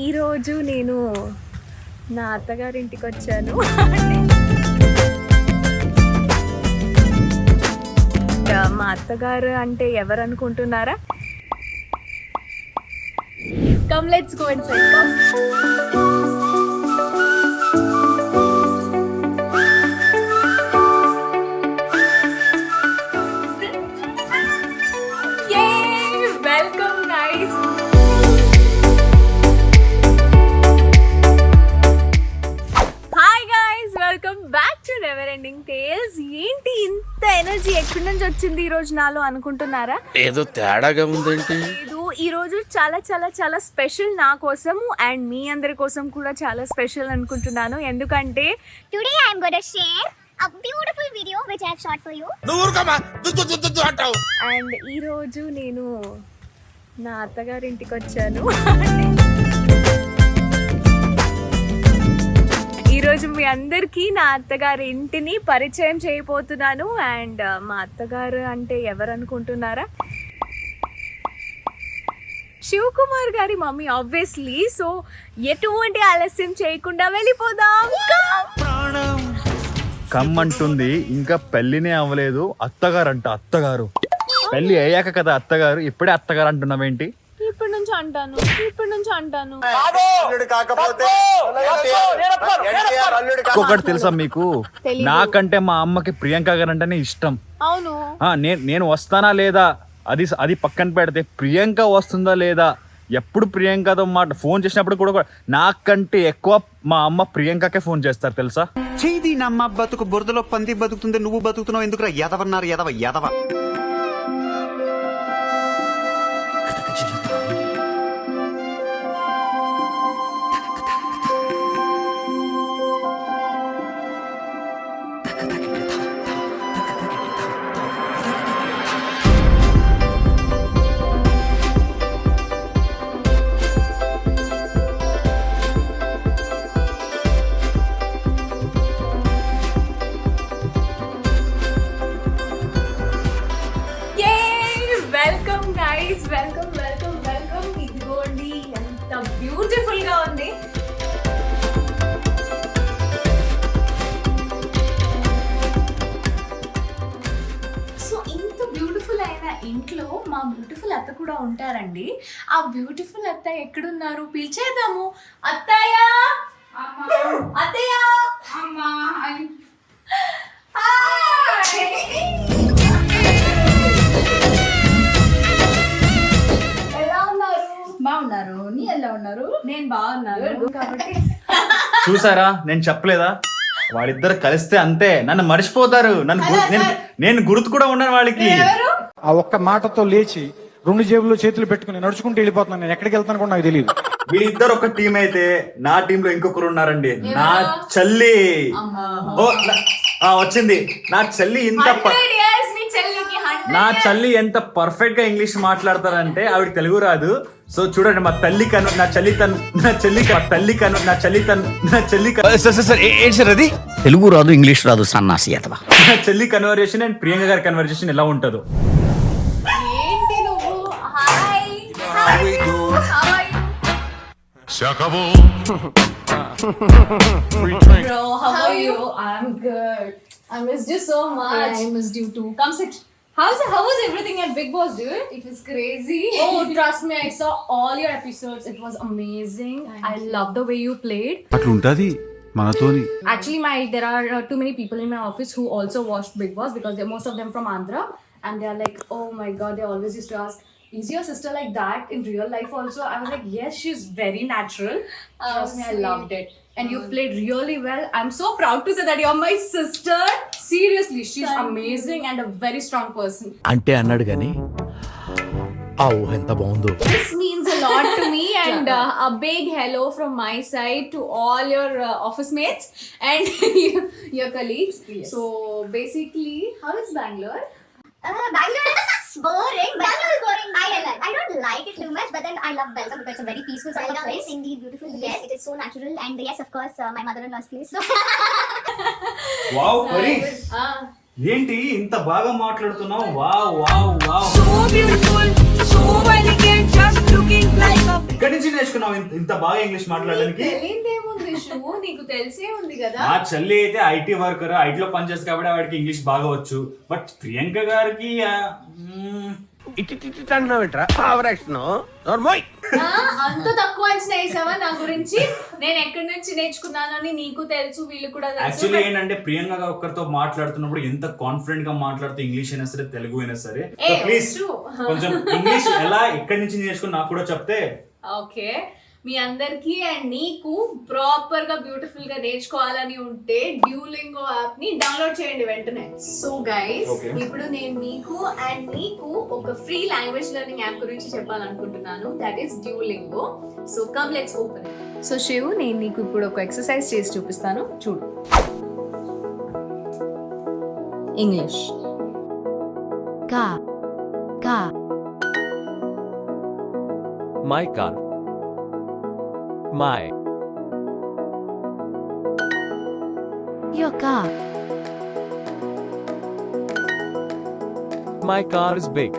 ఈరోజు నేను నా అత్తగారింటికి వచ్చాను. మా అత్తగారు అంటే ఎవరు అనుకుంటున్నారా? Come let's go inside. Welcome guys. Hi guys, welcome back to never ending tales. ఏంటి ఇంత ఎనర్జీ ఎక్కడి నుంచి వచ్చింది ఈ రోజు నాలో అనుకుంటున్నారా? ఏదో తేడాగా ఉందేంటి? ఈ రోజు చాలా చాలా చాలా స్పెషల్ నా కోసం అండ్ మీ అందరి కోసం కూడా చాలా స్పెషల్ అనుకుంటున్నాను. ఎందుకంటే Today I am going to share a beautiful video which I have shot for you. And ఈ రోజు నేను నా అత్తగారింటికి వచ్చాను. ఈరోజు మీ అందరికీ నా అత్తగారి ఇంటిని పరిచయం చేయబోతున్నాను. అండ్ మా అత్తగారు అంటే ఎవరు అనుకుంటున్నారా? శివ్ కుమార్ గారి మమ్మీ ఆబ్వియస్లీ. సో ఎటువంటి ఆలస్యం చేయకుండా వెళ్ళిపోదాం. కమ్మంటుంది, ఇంకా పెళ్లినే అవ్వలేదు. అత్తగారు అంట, అత్తగారు. పెళ్లి అయ్యాక కదా అత్తగారు, ఇప్పుడే అత్తగారు అంటున్నావేంటి? ఇప్పటి నుంచి అంటాను. ఇంకొకటి తెలుసా మీకు? నాకంటే మా అమ్మకి ప్రియాంక గారు అంటేనే ఇష్టం. అవును. నేను వస్తానా లేదా అది పక్కన పెడితే, ప్రియాంక వస్తుందా లేదా, ఎప్పుడు ప్రియాంకతో ఫోన్ చేసినప్పుడు కూడా నాకంటే ఎక్కువ మా అమ్మ ప్రియాంకకే ఫోన్ చేస్తారు తెలుసా? చేది నమ్మ బతుకు బురదలో పంది బతుకుతుంది, నువ్వు బతుకుతున్నావు ఎందుకురా ఎదవన్నారు? ఎదవ వెల్కమ్ గైస్, వెల్కమ్. ఇదిగోండి ఎంత బ్యూటిఫుల్ గా ఉంది. సో ఇంత బ్యూటిఫుల్ అయిన ఇంట్లో మా బ్యూటిఫుల్ అత్త కూడా ఉంటారండి. ఆ బ్యూటిఫుల్ అత్త ఎక్కడున్నారు? పిలిచేద్దాము. అత్తయ్య, అత్తయ్య. బాగున్నారు. నీ ఎలా ఉన్నారు? నేను బాగున్నాను. కాబట్టి చూసారా, నేను చెప్పలేదా? వాళ్ళిద్దరు కలిస్తే అంతే, నన్ను మర్చిపోతారు. నేను గుర్తు కూడా ఉన్నాను వాళ్ళకి. ఆ ఒక్క మాటతో లేచి 2 జేబుల్లో చేతులు పెట్టుకుని నడుచుకుంటూ వెళ్ళిపోతున్నాను. నేను ఎక్కడికి వెళ్తాను కూడా నాకు తెలియదు. వీళ్ళిద్దరు ఒక టీం అయితే, నా టీమ్ లో ఇంకొకరు ఉన్నారండి. నా చెల్లి వచ్చింది. నా చెల్లి ఎంత పర్ఫెక్ట్ గా ఇంగ్లీష్ మాట్లాడతారంటే ఆవిడ తెలుగు రాదు. సో చూడండి, మా తల్లి అది తెలుగు రాదు, ఇంగ్లీష్ రాదు, సన్నాసి అథవా. నా చెల్లి కన్వర్జేషన్ అండ్ ప్రియాంక గారి కన్వర్జేషన్ ఎలా ఉంటుందో. ఏంటి నువ్వు? Hi. Bro, how are you? I'm good. I missed you so much. I missed you too. Come sit. How was everything at Big Boss, dude? It was crazy. Oh, trust me, I saw all your episodes. It was amazing. I love the way you played. అట్లుంటది మనతోని. Actually, there are too many people in my office who also watched Big Boss because most of them from Andhra, and they are like, oh my god, they always used to ask, is your sister like that in real life also? I was like, yes, she's very natural. Trust me, I loved it. And you played really well. I'm so proud to say that you're my sister. Seriously, she's amazing and a very strong person. అంటే అన్నాడు గాని ఆ ఊహ ఎంత బాగుందో. This means a lot to me and a big hello from my side to all your office mates and your colleagues. Yes. So basically, how is Bangalore? Bangalore is boring. Bangalore is boring. I don't like it too much, but then I love Belgaum because it's a very peaceful sort of place. Indeed, beautiful. Yes, it is so natural, and yes, of course, my mother-in-law's place. So wow పరి, ఏంటి ఇంత బాగా మాట్లాడుతున్నావు? Wow wow wow. So beautiful, so elegant, just looking like a ఎక్కడి నుంచి నేర్చుకున్నావు ఇంత బాగా ఇంగ్లీష్ మాట్లాడడానికి? తెలియదేముంది షూ, నీకు తెలిసే ఉంది కదా. మా చెల్లి అయితే ఐటీ వర్కర్, ఐటీలో పనిచేస్తుంది కాబట్టి వాడికి ఇంగ్లీష్ బాగా వచ్చు. బట్ ప్రియాంక గారికి అంత తక్కువ అంచనా వేసావా నా గురించి? నేను ఎక్కడి నుంచి నేర్చుకున్నానని నీకు తెలుసు, వీళ్ళు కూడా తెలుసు. యాక్చువల్లీ ఏంటంటే ప్రియాంక గారు ఒక్కరితో మాట్లాడుతున్నప్పుడు ఎంత కాన్ఫిడెంట్ గా మాట్లాడుతూ ఇంగ్లీష్ అయినా సరే తెలుగు అయినా సరే ప్లీజ్ కొంచెం ఇంగ్లీష్ ఎలా ఎక్కడి నుంచి నేర్చుకుని నాకు కూడా చెప్తే. ఓకే, మీ అందరికి అండ్ నీకు ప్రాపర్ గా బ్యూటిఫుల్ గా నేర్చుకోవాలని ఉంటే డ్యూలింగో యాప్ ని డౌన్లోడ్ చేయండి వెంటనే. సో గైస్, ఇప్పుడు నేను మీకు అండ్ నీకు ఒక ఫ్రీ లాంగ్వేజ్ లెర్నింగ్ యాప్ గురించి చెప్పాలనుకుంటున్నాను. That is Duolingo. So come let's open it. So Shiv, నేను నీకు ఇప్పుడు ఒక ఎక్సర్సైజ్ చేసి చూపిస్తాను, చూడు. English. car, my car, my, your car, my car is big,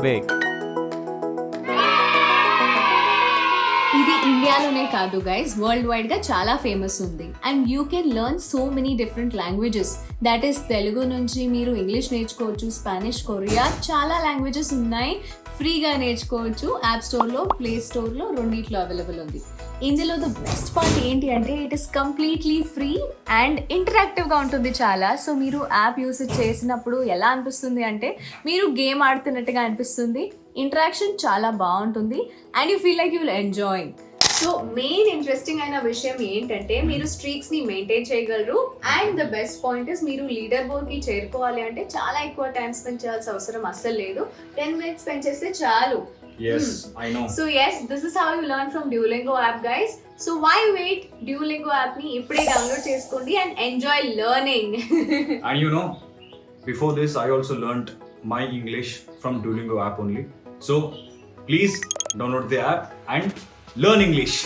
big, ఇది ఇండియాలోనే కాదు గైస్, వరల్డ్ వైడ్ గా చాలా ఫేమస్ ఉంది. And you can learn so many different languages. That is Telugu నుంచి మీరు ఇంగ్లీష్ నేర్చుకోవచ్చు, స్పానిష్, కొరియా, చాలా లాంగ్వేజెస్ ఉన్నాయి. ఫ్రీగా నేర్చుకోవచ్చు. యాప్ స్టోర్లో, ప్లే స్టోర్లో రెండిట్లో అవైలబుల్ ఉంది. ఇందులో ద బెస్ట్ పార్ట్ ఏంటి అంటే it is completely free and ఇంటరాక్టివ్గా ఉంటుంది చాలా. సో మీరు యాప్ యూస్ చేసినప్పుడు ఎలా అనిపిస్తుంది అంటే మీరు గేమ్ ఆడుతున్నట్టుగా అనిపిస్తుంది. ఇంటరాక్షన్ చాలా బాగుంటుంది and you feel like you will enjoying. So main interesting అయిన విషయం ఏంటంటే మీరు స్ట్రీక్స్ ని మెయింటైన్ చేయగలరు. And the best point is మీరు లీడర్ బోర్డ్ కి చేరుకోవాలి అంటే చాలా ఎక్కువ టైం స్పెండ్ చేయాల్సిన అవసరం అస్సలు లేదు. 10 minutes స్పెండ్ చేస్తే చాలు. Yes, I know. So yes, this is how you learn from Duolingo app, guys. So why wait? Duolingo app ni ఇప్పుడే డౌన్లోడ్ చేసుకోండి and enjoy learning. And you know, before this I also learned my English from Duolingo app only. So please download the app and learn English.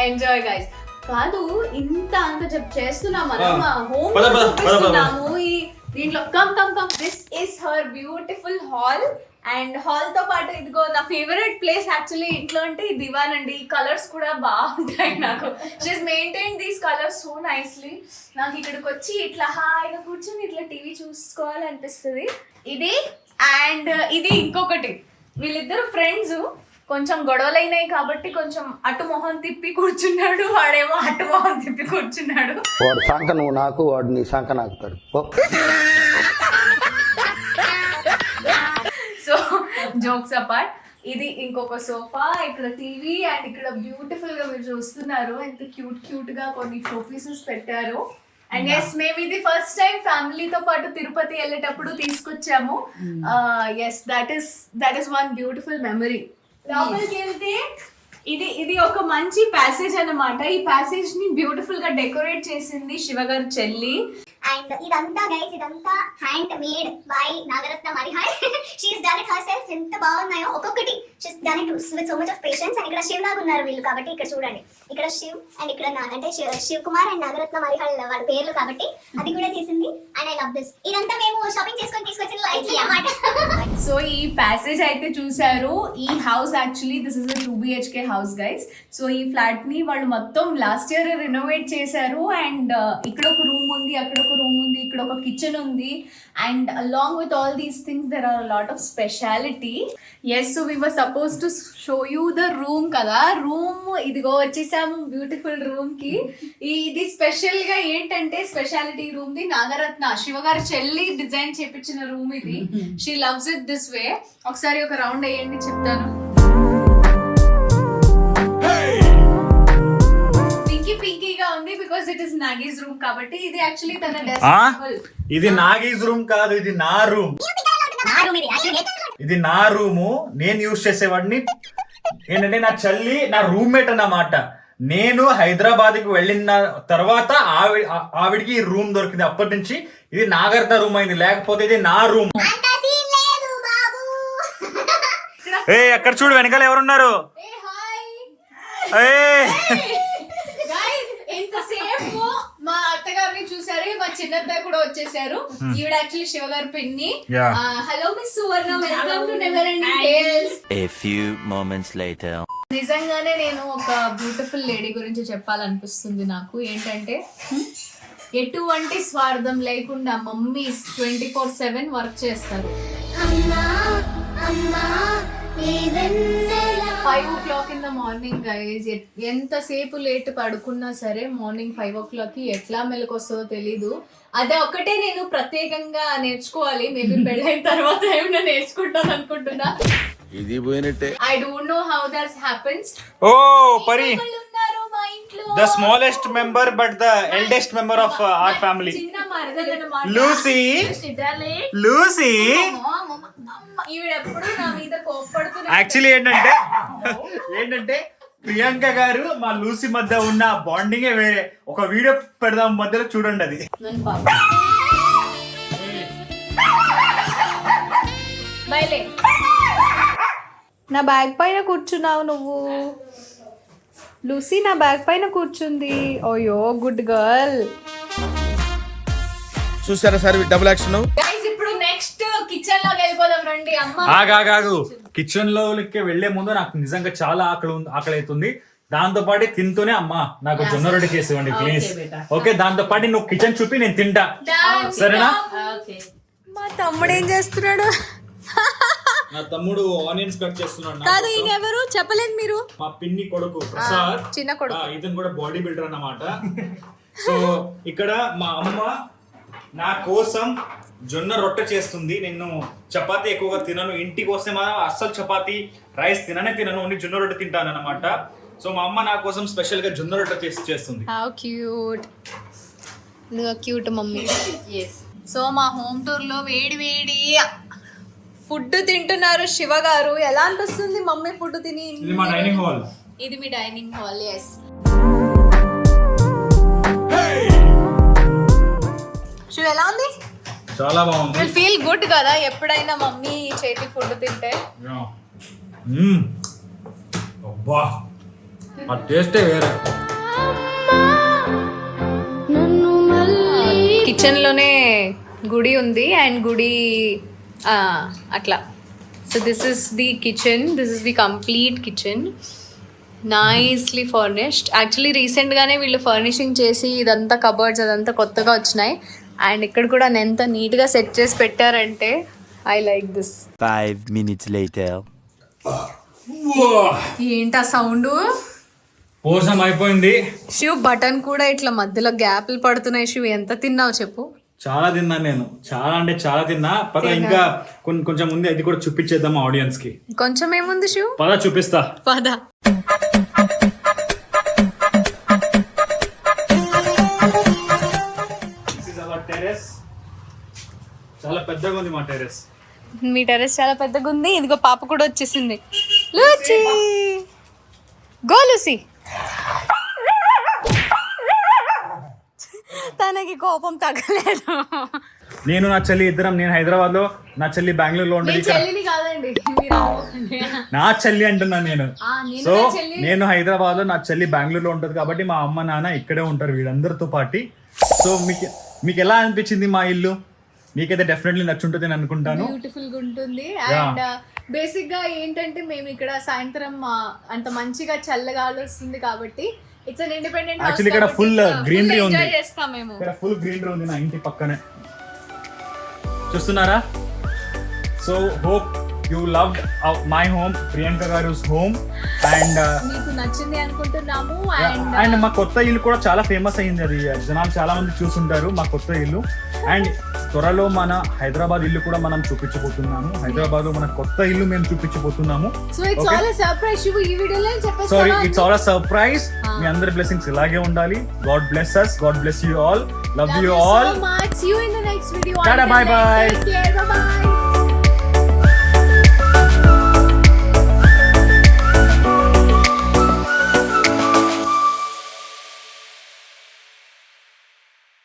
Enjoy, guys. కాదు, ఇంత అంత చేస్తున్నాం మనం, home పద. చూపిస్తున్నాము. దీంట్లో come this is her beautiful hall. And hall తో పాటు ఇదిగో నా ఫేవరెట్ ప్లేస్ యాక్చువల్లీ ఇంట్లో అంటే ఈ దివాన్ అండి. ఈ కలర్స్ కూడా బాగుంటాయి నాకు. She's maintain these colours so nicely. నాకు ఇక్కడికి వచ్చి ఇట్లా హాయిగా కూర్చొని ఇట్లా టీవీ చూసుకోవాలనిపిస్తుంది. ఇది అండ్ ఇది ఇంకొకటి, వీళ్ళిద్దరు ఫ్రెండ్స్. కొంచెం గొడవలైనాయి కాబట్టి కొంచెం అటు మొహం తిప్పి కూర్చున్నాడు, వాడేమో అటు మొహం తిప్పి కూర్చున్నాడు. వాడు సంక నువ్వు నాకు, వాడు నీ సంక నాకుతాడు. సో జోక్స్ అపార్ట్, ఇది ఇంకొక సోఫా, ఇక్కడ టీవీ అండ్ ఇక్కడ బ్యూటిఫుల్ గా మీరు చూస్తున్నారు ఎంత క్యూట్ గా కొన్ని షోపీసెస్ పెట్టారు. అండ్ ఎస్, మేము ఇది ఫస్ట్ టైం ఫ్యామిలీతో పాటు తిరుపతి వెళ్ళేటప్పుడు తీసుకొచ్చాము. Yes, that is one beautiful memory. లోపలికి వెళ్తే ఇది ఒక మంచి ప్యాసేజ్ అన్నమాట. ఈ ప్యాసేజ్ ని బ్యూటిఫుల్ గా డెకరేట్ చేసింది శివగారు చెల్లి. And ఇదంతా గైస్, ఇదంతా hand made by Nagaratna Marihal. She's done it herself. ఎంత బాగున్నాయో ఒక్కొక్కటి. She's done it with so much of patience. And ఇక్కడ శివ్ లాగా ఉన్నారు వీళ్ళు కాబట్టి ఇక్కడ చూడండి, ఇక్కడ శివ్ అండ్ ఇక్కడ అంటే శివ్ కుమార్ అండ్ నాగరత్న మరిహాల్ వాళ్ళ పేర్లు కాబట్టి అది కూడా చేసింది. And I love this. ఇదంతా మేము షాపింగ్ చేసుకొని తీసుకొచ్చిన లైఫ్ అన్నమాట. సో ఈ ప్యాసేజ్ అయితే చూసారు. ఈ house actually this is 2 BHK house guys. So ఈ ఫ్లాట్ ని వాళ్ళు మొత్తం లాస్ట్ ఇయర్ రెనోవేట్ చేశారు. అండ్ ఇక్కడ ఒక రూమ్ ఉంది, అక్కడ ఒక రూమ్ ఉంది, ఇక్కడ ఒక కిచెన్ ఉంది. And along with all these things there are lot of speciality. Yes, so we were suppose to show you the room కదా. రూమ్ ఇదిగో వచ్చేసాము బ్యూటిఫుల్ రూమ్ కి. ఇది స్పెషల్ గా ఏంటంటే స్పెషాలిటీ రూమ్ ది నాగరత్న శివగారి చెల్లి డిజైన్ చేపించిన రూమ్ ఇది. She loves it this way. ఒకసారి ఒక రౌండ్ వేయండి చెప్తాను. పింకీగా ఉంది because it is Nagi's room కాబట్టి. ఇది యాక్చువల్లీ తన డెస్క్. ఇది నాగీస్ రూమ్ కాదు, ఇది నా రూమ్. ఇది నా రూము. నేను యూజ్ చేసేవాడిని. ఏంటంటే నా చెల్లి నా రూమ్మేట్ అన్నమాట. నేను హైదరాబాద్కి వెళ్ళిన తర్వాత ఆవిడికి ఈ రూమ్ దొరికింది. అప్పటి నుంచి ఇది నాగరత్న రూమ్ అయింది, లేకపోతే ఇది నా రూమ్. అక్కడ చూడు, వెనకాల ఎవరున్నారు? ఎంతసేపు మా అత్తగారిని చూసి వచ్చేసారు, మా చిన్నత్త కూడా వచ్చేసారు. ఈవిడ యాక్చువల్లీ శివ గారి పిన్ని. Yeah. Hello miss Suvarna, welcome to never ending tales. A few moments later. నిజంగానే నేను ఒక బ్యూటిఫుల్ లేడీ గురించి చెప్పాలనిపిస్తుంది నాకు. ఏంటంటే ఎటువంటి స్వార్థం లేకుండా మమ్మీ 24/7 వర్క్ చేస్తారు. 5 o'clock in the morning guys. ఎంతసేపు లేట్ పడుకున్నా సరే మార్నింగ్ 5 o'clock ఎట్లా మెలకు వస్తుందో తెలీదు. అదే ఒక్కటే నేను ప్రత్యేకంగా నేర్చుకోవాలి. మేబీ పెళ్ళైన తర్వాత ఏమైనా నేర్చుకుంటాను అనుకుంటున్నా. ఇది పోయినట్టే. I don't know how that happens. ఓ పరి, ఉన్నారు మా ఇంట్లో. The smallest member but the eldest member of our family, చిన్న మరదలన్నమాట. లూసీ. లూసీ ఈవిడ ఎప్పుడు నా మీద కోప్పడుతున్నా. యాక్చువల్లీ ఏంటంటే ప్రియాంక గారు మా లూసీ మధ్య ఉన్న బాండింగే వేరే. ఒక వీడియో పెడదాం మధ్యలో, చూడండి అది. నన్ను పాప బయలే. నా బ్యాగ్ పైన కూర్చున్నావు నువ్వు. లూసీ నా బ్యాగ్ పైన కూర్చుంది. OYO good girl. చూసారా సార్ డబుల్ యాక్షన్? గైస్ ఇప్పుడు నెక్స్ట్ కిచెన్ లోకి వెళ్ళిపోదాం రండి. అమ్మ ఆగాగు, కిచెన్ లోకి వెళ్లే ముందు నాకు నిజంగా చాలా ఆకలి అవుతుంది. దాంతో పాటు తింటూనే అమ్మా నాకు జొన్న రొట్టె చేసి ఇవ్వండి ప్లీజ్. ఓకే, దాంతో పాటు నువ్వు కిచెన్ చూపి నేను తింటా, సరేనా? మా తమ్ముడు ఏం చేస్తున్నాడు? నా తమ్ముడు ఆనియన్స్ కట్ చేస్తున్నాడు. కాదు, ఈయన ఎవరు చెప్పలేదు మీరు? మా పిన్ని కొడుకు ప్రసాద్, చిన్న కొడుకు. ఇతను కూడా బాడీ బిల్డర్ అన్నమాట. సో ఇక్కడ మా అమ్మ నా కోసం జొన్న రొట్టె చేస్తుంది. నేను చపాతీ ఎక్కువగా తినను, ఇంటికి వస్తే మాత్రం అస్సలు చపాతీ రైస్ తినను, ఓన్లీ జొన్న రొట్టె తింటాను అనమాట. సో మా అమ్మ నా కోసం స్పెషల్ గా జొన్న రొట్టె చేస్తుంది. How cute, cute mummy. So మా హోమ్ టూర్ లో వేడి ఫుడ్ తింటున్నారు శివ గారు. ఎలా అనిపిస్తుంది మమ్మీ ఫుడ్ తిని? ఇది మా డైనింగ్ హాల్. ఇది మీ డైనింగ్ హాల్. ఎస్. శివ ఎలా ఉంది? చాలా బాగుంది. విల్ ఫీల్ గుడ్ కదా ఎప్పుడైనా మమ్మీ చేతి ఫుడ్ తింటే. అబ్బా, ఆ టేస్టే వేరే. కిచెన్ లోనే గుడి ఉంది అండ్ గుడి అట్లా. So this is the kitchen, this is the complete kitchen, nicely furnished. Actually రీసెంట్గానే వీళ్ళు ఫర్నిషింగ్ చేసి ఇదంతా కబర్డ్స్ అదంతా కొత్తగా వచ్చినాయి. అండ్ ఇక్కడ కూడా ఎంత నీట్గా సెట్ చేసి పెట్టారంటే I like this. 5 minutes later. ఏంటా సౌండ్? భోజనం అయిపోయింది. శివ్ బటన్ కూడా ఇట్లా మధ్యలో గ్యాప్లు పడుతున్నాయి. శివ్ ఎంత తిన్నావు చెప్పు? చాలా తిన్నాను నేను, చాలా అంటే చాలా తిన్నా. పద ఇంకా కొంచెం ఉంది, అది కూడా చూపించేద్దాం ఆడియన్స్ కి. కొంచెం ఏముంది శివ్? పద చూపిస్తా. పద. టెరెస్ చాలా పెద్దగా ఉంది మా టెరెస్. మీ టెరెస్ చాలా పెద్దగా ఉంది. ఇదిగో పాప కూడా వచ్చేసింది. లూచి గో లూసి. తనకి కోపం తగ్గలేదు. నేను నా చెల్లి ఇద్దరం, నేను హైదరాబాద్ లో, నా చెల్లి బెంగళూరులో ఉండేది. చెల్లిని కాదండి, నా చెల్లి అంటున్నాను నేను. సో నేను హైదరాబాద్ లో, నా చెల్లి బెంగళూరులో ఉంటది కాబట్టి మా అమ్మ నాన్న ఇక్కడే ఉంటారు వీళ్ళందరితో పాటు. సో మీకు ఎలా అనిపించింది మా ఇల్లు? మీకైతే డెఫినెట్లీ నచ్చుంటుంది అని అనుకుంటాను. బ్యూటిఫుల్ గా ఉంటుంది. అండ్ బేసిక్ గా ఏంటంటే మేము ఇక్కడ సాయంత్రం అంత మంచిగా చల్లగా వస్తుంది కాబట్టి it's an independent house. Actually ఇక్కడ ఫుల్ గ్రీనరీ ఉంది. ఎంజాయ్ చేస్తాం మేము. ఇక్కడ ఫుల్ గ్రీనరీ ఉంది నా ఇంటి పక్కనే, చూస్తున్నారా? So hope you loved my home, Priyanka గారుస్ హోమ్. అండ్ మీకు నచ్చింది అనుకుంటున్నాము. అండ్ మా కొత్త ఇల్లు కూడా చాలా ఫేమస్ అయింది. అది జనాలు చాలా మంది చూసుంటారు మా కొత్త ఇల్లు. అండ్ త్వరలో మన హైదరాబాద్ ఇల్లు కూడా మనం చూపించబోతున్నాము. హైదరాబాద్ లో మన కొత్త ఇల్లు మేము చూపించబోతున్నాము. So it's all a surprise. Shivu ఈ వీడియోలో చెప్పేస్తాను. Sorry, it's all a surprise. మీ అందరి బ్లెస్సింగ్స్ ఇలాగే ఉండాలి. God bless us, God bless you all, love you all so much. See you in the next video. Tada, bye bye. Take care, bye bye.